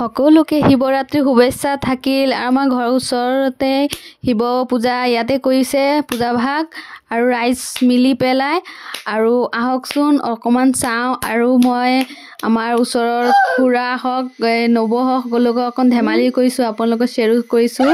সকলোকে শিৱৰাত্ৰি শুভেচ্ছা থাকিল। আমাৰ ঘৰৰ ওচৰতে শিৱ পূজা ইয়াতে কৰিছে পূজাভাগ আৰু ৰাইজ মিলি পেলাই। আৰু আহকচোন অকণমান চাওঁ। আৰু মই আমাৰ ওচৰৰ খুৰা হওক নবৌ হওক সকলোকে অকণ ধেমালি কৰিছোঁ, আপোনালোকক শ্বেয়াৰো কৰিছোঁ।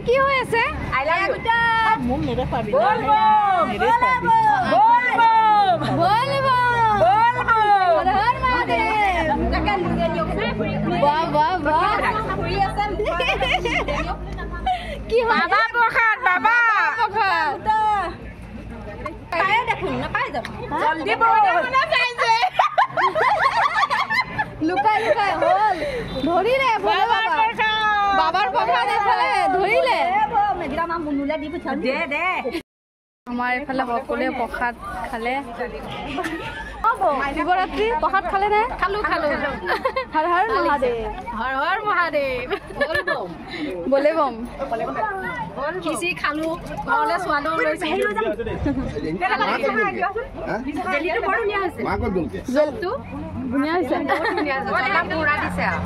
কি হৈ আছে? লুকাই লুকাই হল ধৰিলে বাবাৰ প্ৰসাদ এফালে ধৰিলে। আমাৰ এইফালে সকলোৱে প্ৰসাদ খালে। শিৱৰাত্ৰি প্ৰসাদ খালে নে? খালো খালো। হৰ হৰ মহাদেৱ, হৰ হৰ মহাদেৱ, বলে বম খিচি খালো। ঘৰলে ছোৱালী লৈছে। ধুনীয়া হৈছে, পুৰা দিছে আৰু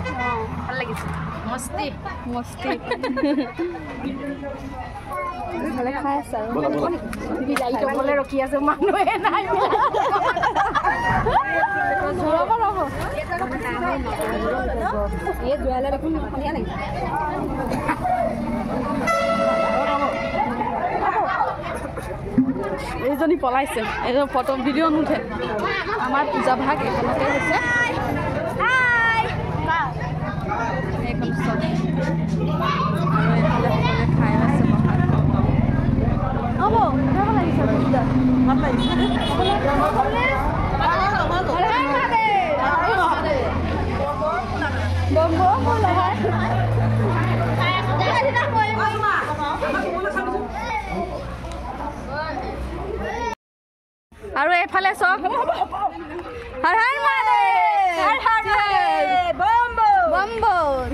ভাল লাগিছে। মস্তি মস্তি খাই আছে আৰু ৰখি আছে মানুহে নাই। এইজনী পলাইছে, এইজন ফটো ভিডিঅ' নুঠে। আমাৰ পূজা ভাগ এখনতে হৈছে। খাই আছে আৰু এইফালে চব হৰ হৰ মহাদেৱ, হৰ হৰ মহাদেৱ, বম বম বম।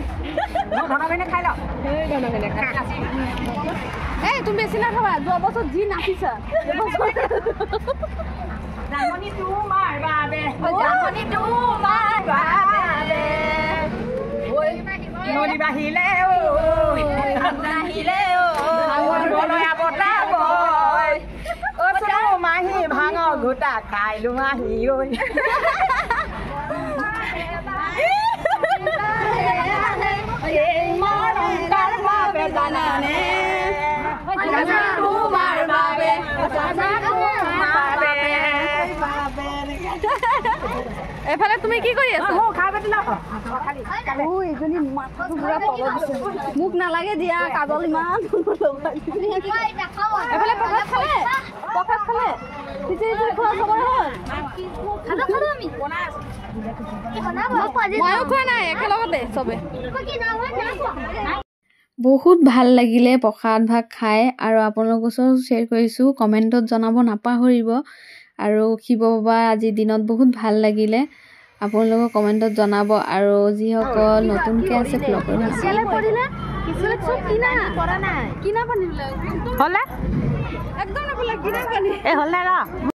এই তুমি বেছি নাখাবা, যোৱা বছৰ যি নাচিছা। গোটা খাই লো মাহী ঐ এফালে তুমি কি কৰি আছা? মোক নালাগে দিয়া, কাজল ইমান। এফালে প্ৰসাদ খালে, প্ৰসাদ খালে ময়ো খোৱা নাই, একেলগতে চবে। বহুত ভাল লাগিলে প্ৰসাদ ভাগ খাই। আৰু আপোনালোকৰ ওচৰত শ্বেয়াৰ কৰিছোঁ, কমেণ্টত জনাব নাপাহৰিব। আৰু শিৱ বাবা আজিৰ দিনত বহুত ভাল লাগিলে, আপোনালোকে কমেণ্টত জনাব। আৰু যিসকল নতুনকৈ আছে